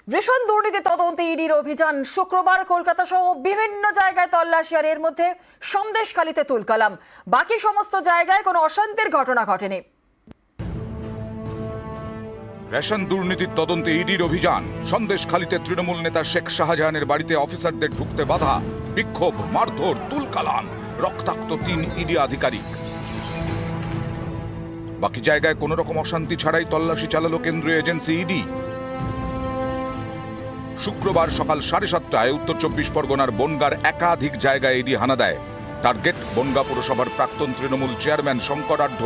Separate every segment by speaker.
Speaker 1: Ration দুর্নীতি তদন্তে ইডির অভিযান শুক্রবার কলকাতা সহ বিভিন্ন জায়গায় তল্লাশি, আর এর মধ্যে সন্দেশখালীতে তুলকালাম। বাকি সমস্ত জায়গায় কোনো অশান্তির ঘটনা ঘটেনি।
Speaker 2: রেশন দুর্নীতির তদন্তে ইডির অভিযান। সন্দেশখালীতে তৃণমূল নেতা শেখ শাহজাহানের বাড়িতে অফিসারদের ঢুকতে বাধা, বিক্ষোভ, মারধর, তুলকালাম, রক্তাক্ত 3 ইডি আধিকারিক। বাকি জায়গায় কোনো রকম অশান্তি ছাড়াই তল্লাশি চালালো কেন্দ্রীয় এজেন্সি ইডি। শুক্রবার সকাল 7:30টায় উত্তর 24 পরগনার বনগার একাধিক জায়গায় ইডি হানা দেয়। টার্গেট বনগা পুরসভার প্রাক্তন তৃণমূল চেয়ারম্যান শঙ্কর আঢ্য।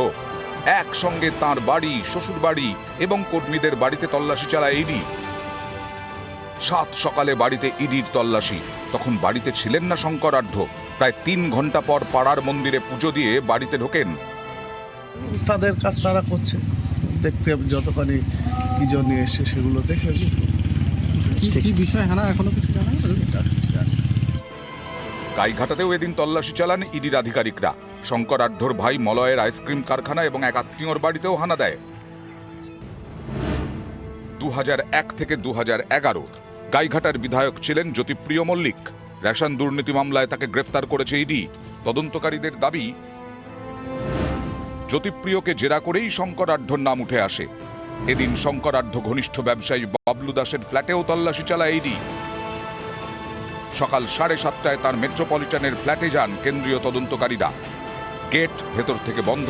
Speaker 2: একসঙ্গে তাঁর বাড়ি, শ্বশুর বাড়ি এবং কর্মীদের বাড়িতে তল্লাশি চালায় ইডি। 7 সকালে বাড়িতে ইডির তল্লাশি। তখন বাড়িতে ছিলেন না শঙ্কর আঢ্য। প্রায় 3 ঘন্টা পর পাড়ার মন্দিরে পুজো দিয়ে বাড়িতে ঢোকেন।
Speaker 3: তাদের কাজ তারা করছে, দেখতে যতখানি কি জন্য এসছে সেগুলো দেখে
Speaker 4: কি বিষয় হানা এখনো কিছু জানা যায়নি।
Speaker 2: গাইঘাটাতেও এদিন তল্লাশি চালান ইডির আধিকারিকরা। শঙ্কর আঢ্যর ভাই মলয়ের আইসক্রিম কারখানা এবং এক আত্মীয়র বাড়িতেও হানা দেয়। 2001 থেকে 2011 গাইঘাটার বিধায়ক ছিলেন জ্যোতিপ্রিয় মল্লিক। রেশন দুর্নীতি মামলায় তাকে গ্রেফতার করেছে ইডি। তদন্তকারীদের দাবি, জ্যোতিপ্রিয়কে জেরা করেই শঙ্কর আঢ্যর নাম উঠে আসে। এদিন শঙ্কর আঢ্য ঘনিষ্ঠ ব্যবসায়ী বাবলু দাসের ফ্ল্যাটেও তল্লাশি চালায় ইডি। সকাল 7:30টায় তার মেট্রোপলিটনের ফ্ল্যাটে যান কেন্দ্রীয় তদন্তকারীরা। গেট ভেতর থেকে বন্ধ,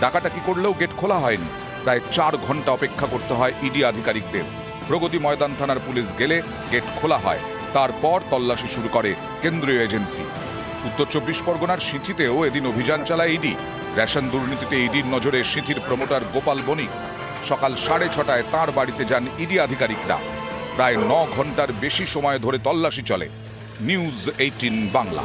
Speaker 2: ডাকাডাকি করলেও গেট খোলা হয়নি। প্রায় 4 ঘন্টা অপেক্ষা করতে হয় ইডি আধিকারিকদের। প্রগতি ময়দান থানার পুলিশ গেলে গেট খোলা হয়। তারপর তল্লাশি শুরু করে কেন্দ্রীয় এজেন্সি। উত্তর 24 পরগনার সিঁথিতেও এদিন অভিযান চালায় ইডি। রেশন দুর্নীতিতে ইডির নজরে সিঁথির প্রমোটার গোপাল বণিক। সকাল 6:30টায় তাঁর বাড়িতে যান ইডি আধিকারিকরা। প্রায় 9 ঘন্টার বেশি সময় ধরে তল্লাশি চলে। নিউজ 18 বাংলা।